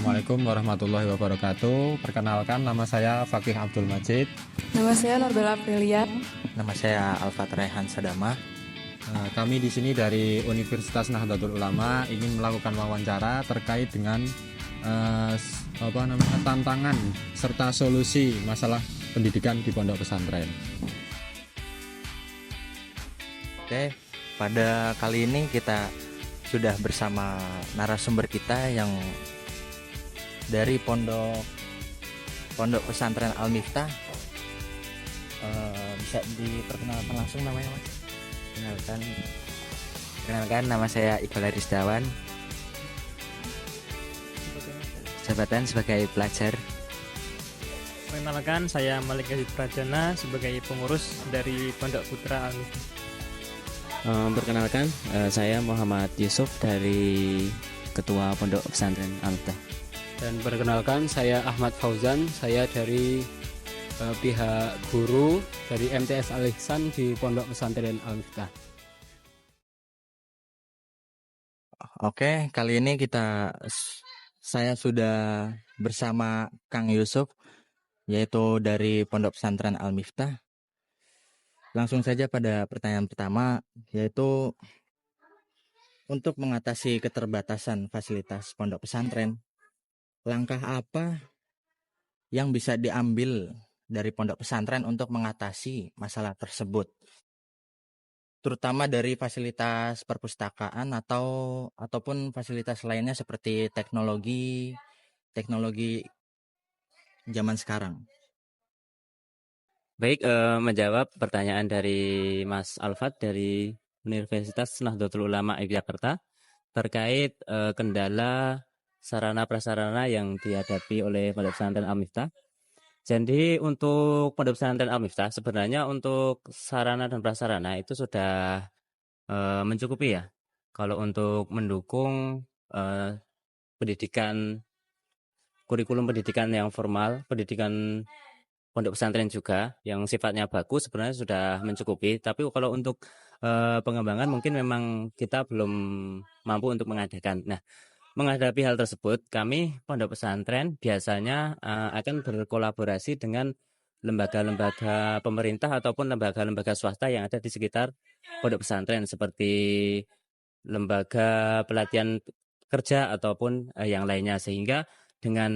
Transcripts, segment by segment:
Assalamualaikum warahmatullahi wabarakatuh. Perkenalkan, nama saya Fakih Abdul Majid. Nama saya Norbela Aprilia. Nama saya Alfat Rehan Sadama. Kami di sini dari Universitas Nahdlatul Ulama ingin melakukan wawancara terkait dengan tantangan serta solusi masalah pendidikan di pondok pesantren. Oke, pada kali ini kita sudah bersama narasumber kita yang dari pondok pesantren Al-Miftah. Bisa diperkenalkan langsung namanya, Mas? Kenalkan, nama saya Iqbal Arisdawan, jabatan sebagai pelajar. Perkenalkan, saya Malik Yazid Pradana sebagai pengurus dari Pondok Putra Al-Miftah. Perkenalkan, saya Muhammad Yusuf dari Ketua Pondok Pesantren Al-Miftah. Dan perkenalkan, saya Ahmad Fauzan, saya dari pihak guru dari MTS Al-Ihsan di Pondok Pesantren Al-Miftah. Oke, kali ini saya sudah bersama Kang Yusuf, yaitu dari Pondok Pesantren Al-Miftah. Langsung saja pada pertanyaan pertama, yaitu untuk mengatasi keterbatasan fasilitas pondok pesantren, langkah apa yang bisa diambil dari pondok pesantren untuk mengatasi masalah tersebut? Terutama dari fasilitas perpustakaan ataupun fasilitas lainnya seperti teknologi zaman sekarang. Baik, menjawab pertanyaan dari Mas Alfat dari Universitas Nahdlatul Ulama Yogyakarta terkait kendala sarana prasarana yang dihadapi oleh Pondok Pesantren Al-Miftah. Jadi untuk Pondok Pesantren Al-Miftah sebenarnya untuk sarana dan prasarana itu sudah mencukupi ya. Kalau untuk mendukung kurikulum pendidikan yang formal, pendidikan pondok pesantren juga yang sifatnya bagus sebenarnya sudah mencukupi. Tapi kalau untuk pengembangan mungkin memang kita belum mampu untuk mengadakan. Nah, menghadapi hal tersebut, kami pondok pesantren biasanya akan berkolaborasi dengan lembaga-lembaga pemerintah ataupun lembaga-lembaga swasta yang ada di sekitar pondok pesantren seperti lembaga pelatihan kerja ataupun yang lainnya, sehingga dengan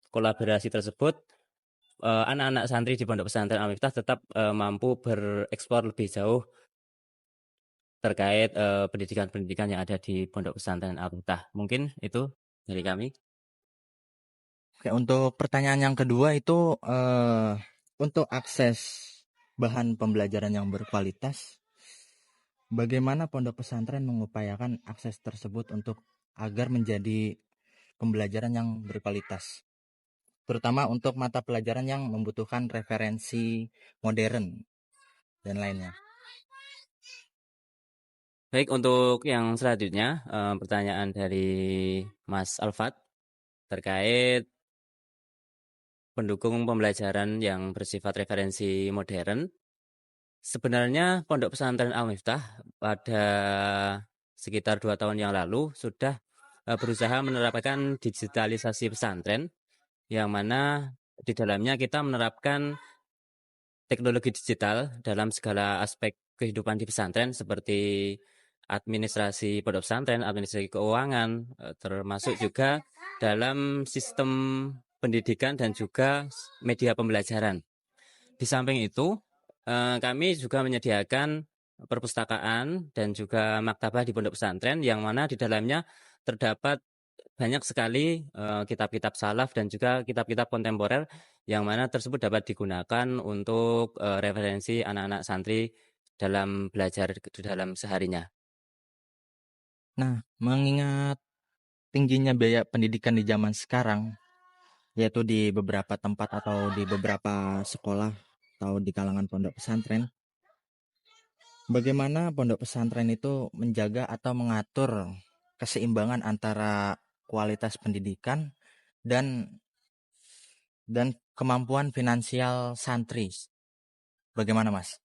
kolaborasi tersebut anak-anak santri di pondok pesantren Al-Miftah tetap mampu berekspor lebih jauh terkait pendidikan-pendidikan yang ada di pondok pesantren Al-Miftah. Mungkin itu dari kami. Oke, untuk pertanyaan yang kedua itu untuk akses bahan pembelajaran yang berkualitas, bagaimana pondok pesantren mengupayakan akses tersebut agar menjadi pembelajaran yang berkualitas, terutama untuk mata pelajaran yang membutuhkan referensi modern dan lainnya. Baik, untuk yang selanjutnya pertanyaan dari Mas Alfat terkait pendukung pembelajaran yang bersifat referensi modern. Sebenarnya Pondok Pesantren Al-Miftah pada sekitar 2 tahun yang lalu sudah berusaha menerapkan digitalisasi pesantren, yang mana di dalamnya kita menerapkan teknologi digital dalam segala aspek kehidupan di pesantren seperti administrasi pondok pesantren, administrasi keuangan, termasuk juga dalam sistem pendidikan dan juga media pembelajaran. Di samping itu, kami juga menyediakan perpustakaan dan juga maktabah di pondok pesantren yang mana di dalamnya terdapat banyak sekali kitab-kitab salaf dan juga kitab-kitab kontemporer yang mana tersebut dapat digunakan untuk referensi anak-anak santri dalam belajar dalam seharinya. Nah, mengingat tingginya biaya pendidikan di zaman sekarang, yaitu di beberapa tempat atau di beberapa sekolah atau di kalangan pondok pesantren, bagaimana pondok pesantren itu menjaga atau mengatur keseimbangan antara kualitas pendidikan dan kemampuan finansial santri? Bagaimana, Mas?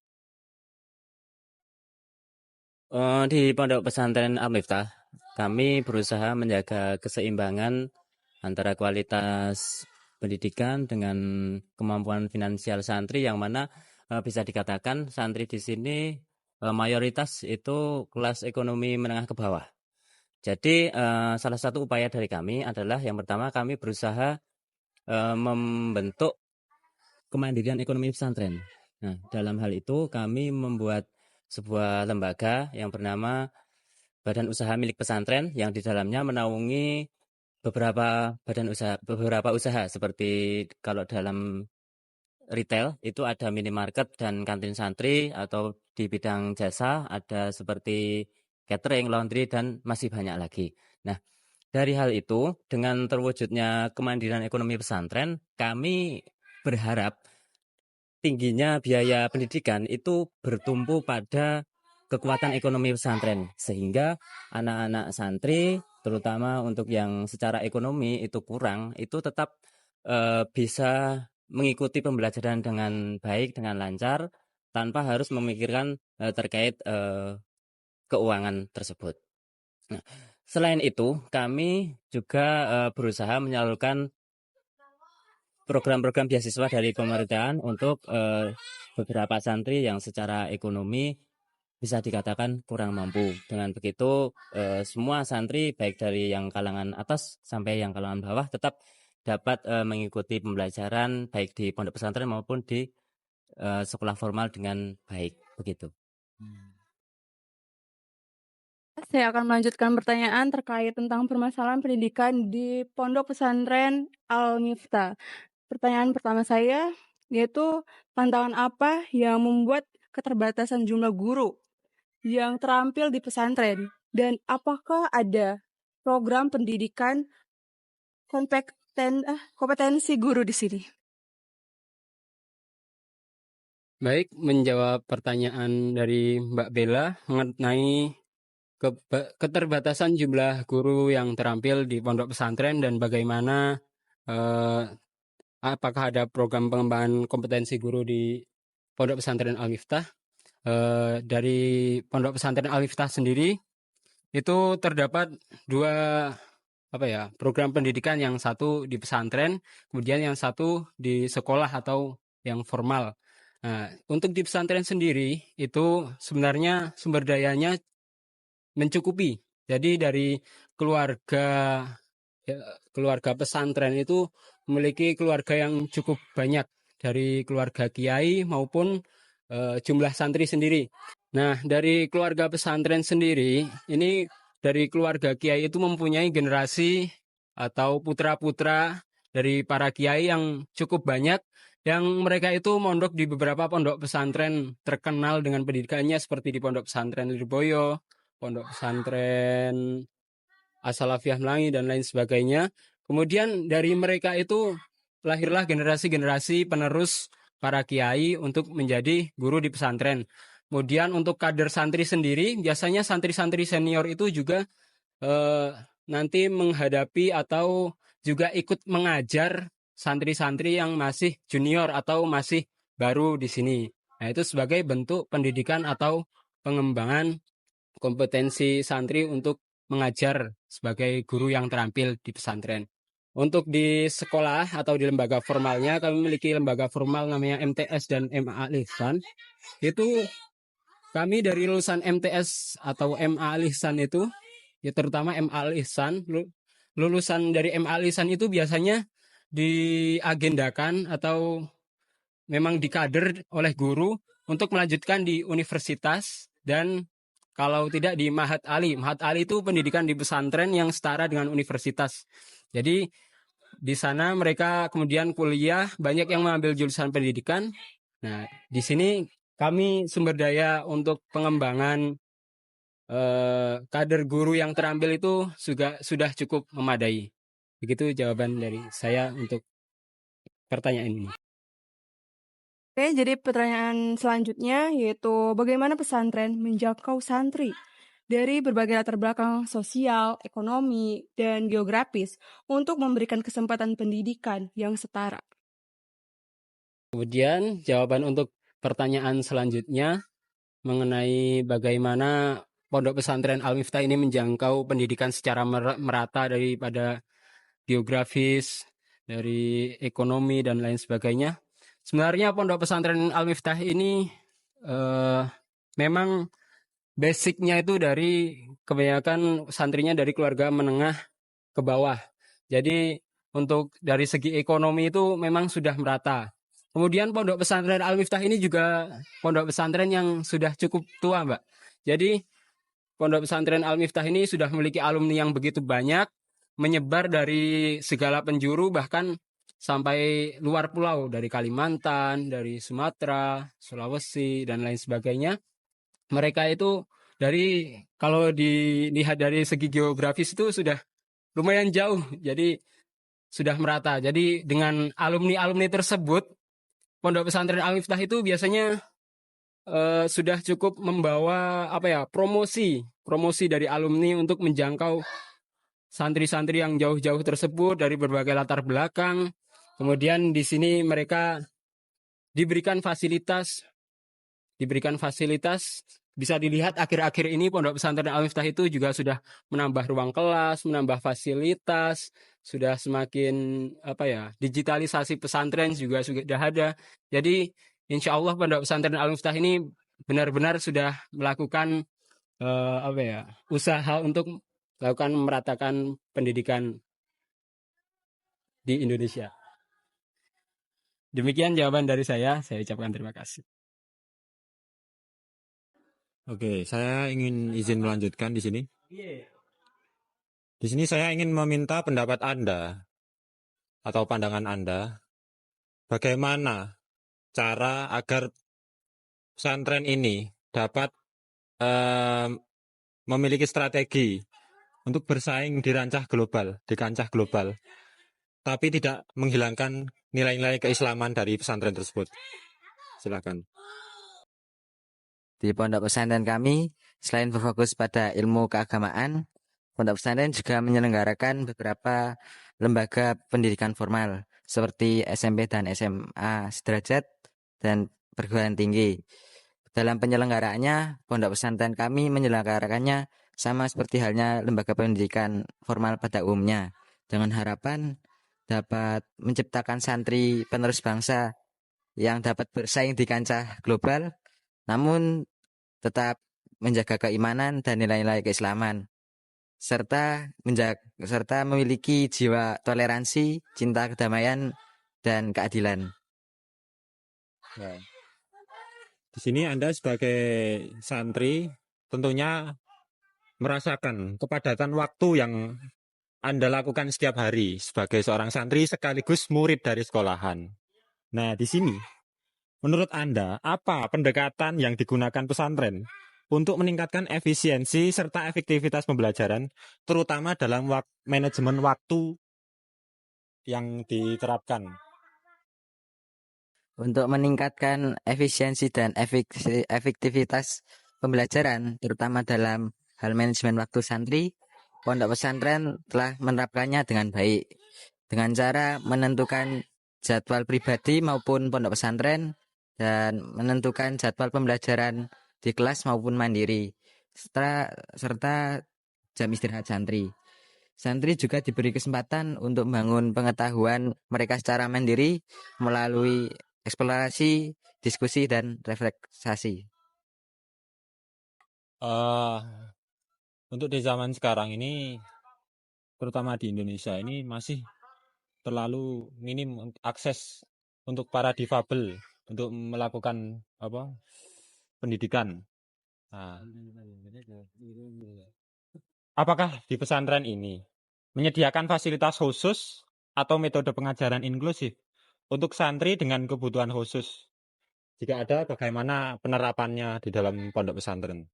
Di pondok pesantren Al-Miftah, kami berusaha menjaga keseimbangan antara kualitas pendidikan dengan kemampuan finansial santri, yang mana bisa dikatakan santri di sini mayoritas itu kelas ekonomi menengah ke bawah. Jadi salah satu upaya dari kami adalah yang pertama, kami berusaha membentuk kemandirian ekonomi pesantren. Nah, dalam hal itu kami membuat sebuah lembaga yang bernama Badan Usaha Milik Pesantren, yang di dalamnya menaungi beberapa usaha seperti kalau dalam retail itu ada minimarket dan kantin santri, atau di bidang jasa ada seperti catering, laundry, dan masih banyak lagi. Nah, dari hal itu, dengan terwujudnya kemandirian ekonomi pesantren, kami berharap tingginya biaya pendidikan itu bertumpu pada kekuatan ekonomi pesantren, sehingga anak-anak santri, terutama untuk yang secara ekonomi itu kurang, itu tetap bisa mengikuti pembelajaran dengan baik, dengan lancar, tanpa harus memikirkan terkait keuangan tersebut. Nah, selain itu, kami juga berusaha menyalurkan program-program beasiswa dari pemerintahan untuk beberapa santri yang secara ekonomi bisa dikatakan kurang mampu. Dengan begitu, semua santri baik dari yang kalangan atas sampai yang kalangan bawah tetap dapat mengikuti pembelajaran baik di pondok pesantren maupun di sekolah formal dengan baik, begitu. Saya akan melanjutkan pertanyaan terkait tentang permasalahan pendidikan di Pondok Pesantren Al-Miftah. Pertanyaan pertama saya yaitu, tantangan apa yang membuat keterbatasan jumlah guru yang terampil di pesantren, dan apakah ada program pendidikan kompetensi guru di sini? Baik, menjawab pertanyaan dari Mbak Bella mengenai keterbatasan jumlah guru yang terampil di pondok pesantren dan bagaimana apakah ada program pengembangan kompetensi guru di pondok pesantren Al-Miftah. Dari pondok pesantren Al-Miftah sendiri itu terdapat dua program pendidikan, yang satu di pesantren, kemudian yang satu di sekolah atau yang formal. Nah, untuk di pesantren sendiri itu sebenarnya sumber dayanya mencukupi. Jadi dari keluarga pesantren itu memiliki keluarga yang cukup banyak, dari keluarga kiai maupun jumlah santri sendiri. Nah, dari keluarga pesantren sendiri, ini dari keluarga kiai itu mempunyai generasi atau putra-putra dari para kiai yang cukup banyak, yang mereka itu mondok di beberapa pondok pesantren terkenal dengan pendidikannya, seperti di pondok pesantren Lirboyo, pondok pesantren As-Salafiyah Melangi, dan lain sebagainya. Kemudian dari mereka itu lahirlah generasi-generasi penerus para kiai untuk menjadi guru di pesantren. Kemudian untuk kader santri sendiri, biasanya santri-santri senior itu juga nanti menghadapi atau juga ikut mengajar santri-santri yang masih junior atau masih baru di sini. Nah, itu sebagai bentuk pendidikan atau pengembangan kompetensi santri untuk mengajar sebagai guru yang terampil di pesantren. Untuk di sekolah atau di lembaga formalnya, kami memiliki lembaga formal namanya MTS dan MA Al-Ihsan. Itu kami dari lulusan MTS atau MA Al-Ihsan itu, ya terutama MA Al-Ihsan, lulusan dari MA Al-Ihsan itu biasanya diagendakan atau memang dikader oleh guru untuk melanjutkan di universitas, dan kalau tidak di Mahat Ali. Mahat Ali itu pendidikan di pesantren yang setara dengan universitas. Jadi di sana mereka kemudian kuliah, banyak yang mengambil jurusan pendidikan. Nah, di sini kami sumber daya untuk pengembangan kader guru yang terampil itu sudah cukup memadai. Begitu jawaban dari saya untuk pertanyaan ini. Oke, jadi pertanyaan selanjutnya yaitu, bagaimana pesantren menjangkau santri dari berbagai latar belakang sosial, ekonomi, dan geografis untuk memberikan kesempatan pendidikan yang setara? Kemudian jawaban untuk pertanyaan selanjutnya mengenai bagaimana pondok pesantren Al-Miftah ini menjangkau pendidikan secara merata daripada geografis, dari ekonomi dan lain sebagainya. Sebenarnya Pondok Pesantren Al-Miftah ini memang basicnya itu dari kebanyakan santrinya dari keluarga menengah ke bawah. Jadi untuk dari segi ekonomi itu memang sudah merata. Kemudian Pondok Pesantren Al-Miftah ini juga pondok pesantren yang sudah cukup tua, Mbak. Jadi Pondok Pesantren Al-Miftah ini sudah memiliki alumni yang begitu banyak, menyebar dari segala penjuru bahkan sampai luar pulau, dari Kalimantan, dari Sumatera, Sulawesi, dan lain sebagainya. Mereka itu kalau dilihat dari segi geografis itu sudah lumayan jauh, jadi sudah merata. Jadi dengan alumni-alumni tersebut, Pondok Pesantren Al-Miftah itu biasanya sudah cukup membawa promosi dari alumni untuk menjangkau santri-santri yang jauh-jauh tersebut dari berbagai latar belakang. Kemudian di sini mereka diberikan fasilitas. Bisa dilihat akhir-akhir ini Pondok Pesantren Al-Miftah itu juga sudah menambah ruang kelas, menambah fasilitas, sudah semakin digitalisasi pesantren juga sudah ada. Jadi insya Allah Pondok Pesantren Al-Miftah ini benar-benar sudah melakukan usaha untuk melakukan meratakan pendidikan di Indonesia. Demikian jawaban dari saya ucapkan terima kasih. Oke, saya ingin izin melanjutkan di sini. Di sini saya ingin meminta pendapat Anda atau pandangan Anda, bagaimana cara agar pesantren ini dapat memiliki strategi untuk bersaing di kancah global, tapi tidak menghilangkan nilai-nilai keislaman dari pesantren tersebut. Silakan. Di pondok pesantren kami, selain berfokus pada ilmu keagamaan, pondok pesantren juga menyelenggarakan beberapa lembaga pendidikan formal seperti SMP dan SMA sederajat dan perguruan tinggi. Dalam penyelenggaraannya, pondok pesantren kami menyelenggarakannya sama seperti halnya lembaga pendidikan formal pada umumnya, dengan harapan dapat menciptakan santri penerus bangsa yang dapat bersaing di kancah global, namun tetap menjaga keimanan dan nilai-nilai keislaman, serta memiliki jiwa toleransi, cinta kedamaian, dan keadilan. Ya. Di sini Anda sebagai santri tentunya merasakan kepadatan waktu yang Anda lakukan setiap hari sebagai seorang santri sekaligus murid dari sekolahan. Nah, di sini menurut Anda, apa pendekatan yang digunakan pesantren untuk meningkatkan efisiensi serta efektivitas pembelajaran, terutama dalam manajemen waktu yang diterapkan? Untuk meningkatkan efisiensi dan efektivitas pembelajaran, terutama dalam hal manajemen waktu santri, pondok pesantren telah menerapkannya dengan baik, dengan cara menentukan jadwal pribadi maupun pondok pesantren, dan menentukan jadwal pembelajaran di kelas maupun mandiri, serta jam istirahat santri. Santri juga diberi kesempatan untuk membangun pengetahuan mereka secara mandiri melalui eksplorasi, diskusi, dan refleksasi. Untuk di zaman sekarang ini, terutama di Indonesia ini masih terlalu minim akses untuk para difabel untuk melakukan pendidikan. Nah, apakah di pesantren ini menyediakan fasilitas khusus atau metode pengajaran inklusif untuk santri dengan kebutuhan khusus? Jika ada, bagaimana penerapannya di dalam pondok pesantren?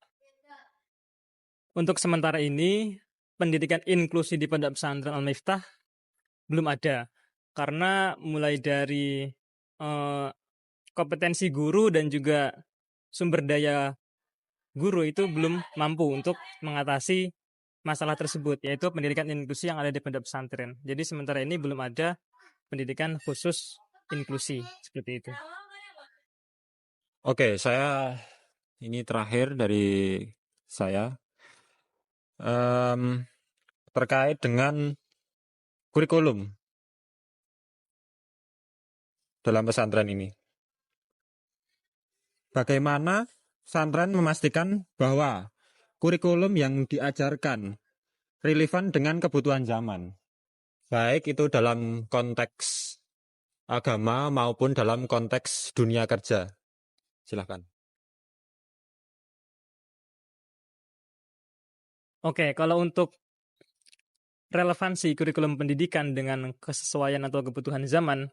Untuk sementara ini, pendidikan inklusi di Pondok Pesantren Al-Miftah belum ada. Karena mulai dari kompetensi guru dan juga sumber daya guru itu belum mampu untuk mengatasi masalah tersebut, yaitu pendidikan inklusi yang ada di Pondok Pesantren. Jadi sementara ini belum ada pendidikan khusus inklusi seperti itu. Oke, ini terakhir dari saya. Terkait dengan kurikulum dalam pesantren ini. Bagaimana pesantren memastikan bahwa kurikulum yang diajarkan relevan dengan kebutuhan zaman, baik itu dalam konteks agama maupun dalam konteks dunia kerja. Silahkan. Oke, kalau untuk relevansi kurikulum pendidikan dengan kesesuaian atau kebutuhan zaman,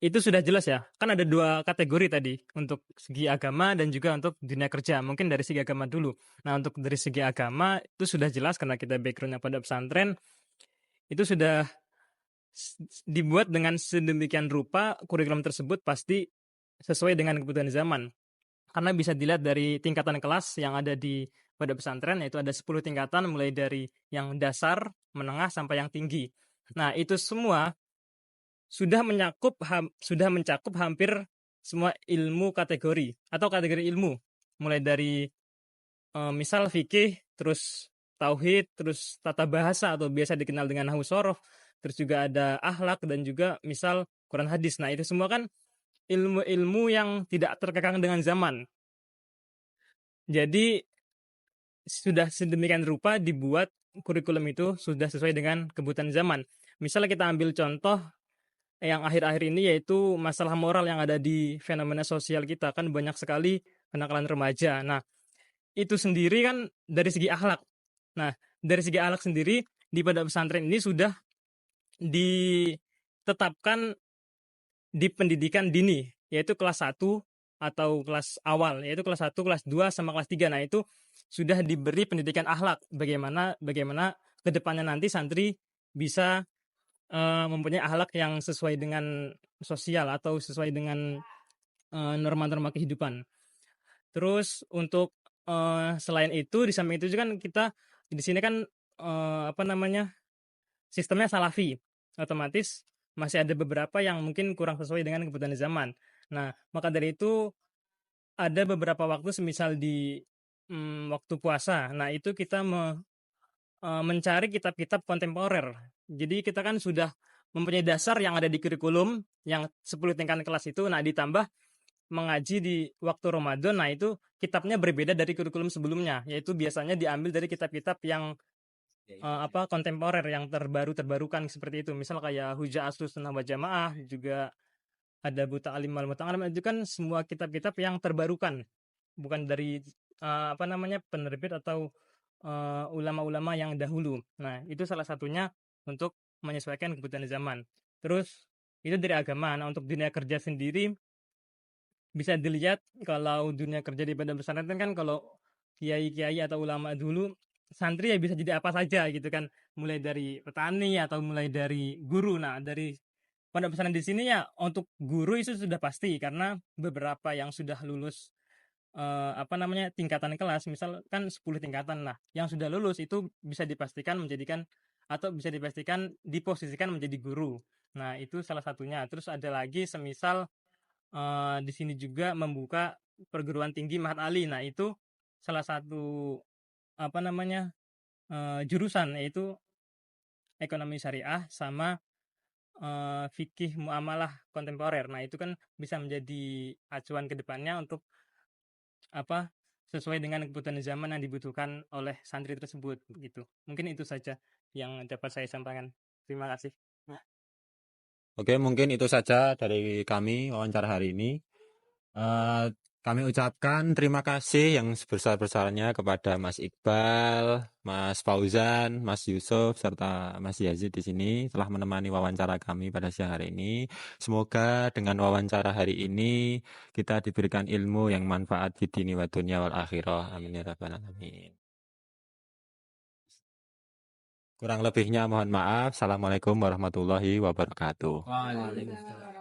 itu sudah jelas ya. Kan ada 2 kategori tadi, untuk segi agama dan juga untuk dunia kerja. Mungkin dari segi agama dulu. Nah, untuk dari segi agama itu sudah jelas karena kita background-nya pada pesantren, itu sudah dibuat dengan sedemikian rupa kurikulum tersebut pasti sesuai dengan kebutuhan zaman. Karena bisa dilihat dari tingkatan kelas yang ada di pada pesantren, yaitu ada 10 tingkatan mulai dari yang dasar, menengah sampai yang tinggi. Nah, itu semua sudah mencakup hampir semua ilmu kategori atau kategori ilmu, mulai dari misal fikih, terus tauhid, terus tata bahasa atau biasa dikenal dengan nahwu shoroh, terus juga ada akhlak dan juga misal Quran hadis. Nah, itu semua kan ilmu-ilmu yang tidak terkekang dengan zaman. Jadi sudah sedemikian rupa dibuat kurikulum itu sudah sesuai dengan kebutuhan zaman. Misalnya kita ambil contoh yang akhir-akhir ini, yaitu masalah moral yang ada di fenomena sosial kita. Kan banyak sekali kenakalan remaja. Nah, itu sendiri kan dari segi akhlak. Nah, dari segi akhlak sendiri di pada pesantren ini sudah ditetapkan di pendidikan dini, yaitu kelas 1 atau kelas awal, yaitu kelas 1, kelas 2, sama kelas 3. Nah, itu sudah diberi pendidikan akhlak. Bagaimana ke depannya nanti santri bisa mempunyai akhlak yang sesuai dengan sosial atau sesuai dengan norma-norma kehidupan. Terus untuk selain itu, di samping itu juga kan kita di sini kan sistemnya salafi, otomatis masih ada beberapa yang mungkin kurang sesuai dengan kebutuhan zaman. Nah, maka dari itu ada beberapa waktu semisal di waktu puasa. Nah, itu kita mencari kitab-kitab kontemporer. Jadi kita kan sudah mempunyai dasar yang ada di kurikulum yang 10 tingkatan kelas itu. Nah, ditambah mengaji di waktu Ramadan. Nah, itu kitabnya berbeda dari kurikulum sebelumnya, yaitu biasanya diambil dari kitab-kitab yang kontemporer, yang terbarukan seperti itu. Misal kayak Hujah Ahlus Sunnah wal Jamaah, juga ada Buta Alim wal Muta'alim. Itu kan semua kitab-kitab yang terbarukan, bukan dari penerbit atau ulama-ulama yang dahulu. Nah, itu salah satunya untuk menyesuaikan kebutuhan zaman. Terus itu dari agama. Nah, untuk dunia kerja sendiri bisa dilihat kalau dunia kerja di pada pesantren kan, kalau kiai-kiai atau ulama dulu, santri ya bisa jadi apa saja gitu kan, mulai dari petani atau mulai dari guru. Nah, dari pondok pesantren di sini ya untuk guru itu sudah pasti, karena beberapa yang sudah lulus tingkatan kelas, misal kan 10 tingkatan lah, yang sudah lulus itu bisa dipastikan diposisikan menjadi guru. Nah, itu salah satunya. Terus ada lagi semisal di sini juga membuka perguruan tinggi Mahat Ali. Nah, itu salah satu jurusan, yaitu ekonomi syariah sama fikih muamalah kontemporer. Nah, itu kan bisa menjadi acuan ke depannya untuk sesuai dengan kebutuhan zaman yang dibutuhkan oleh santri tersebut gitu. Mungkin itu saja yang dapat saya sampaikan. Terima kasih. Oke, mungkin itu saja dari kami wawancara hari ini. Kami ucapkan terima kasih yang sebesar-besarnya kepada Mas Iqbal, Mas Fauzan, Mas Yusuf, serta Mas Yazid di sini telah menemani wawancara kami pada siang hari ini. Semoga dengan wawancara hari ini kita diberikan ilmu yang manfaat di dini wa dunya wal akhirah. Amin ya rabbal alamin. Kurang lebihnya mohon maaf. Assalamualaikum warahmatullahi wabarakatuh. Waalaikumsalam.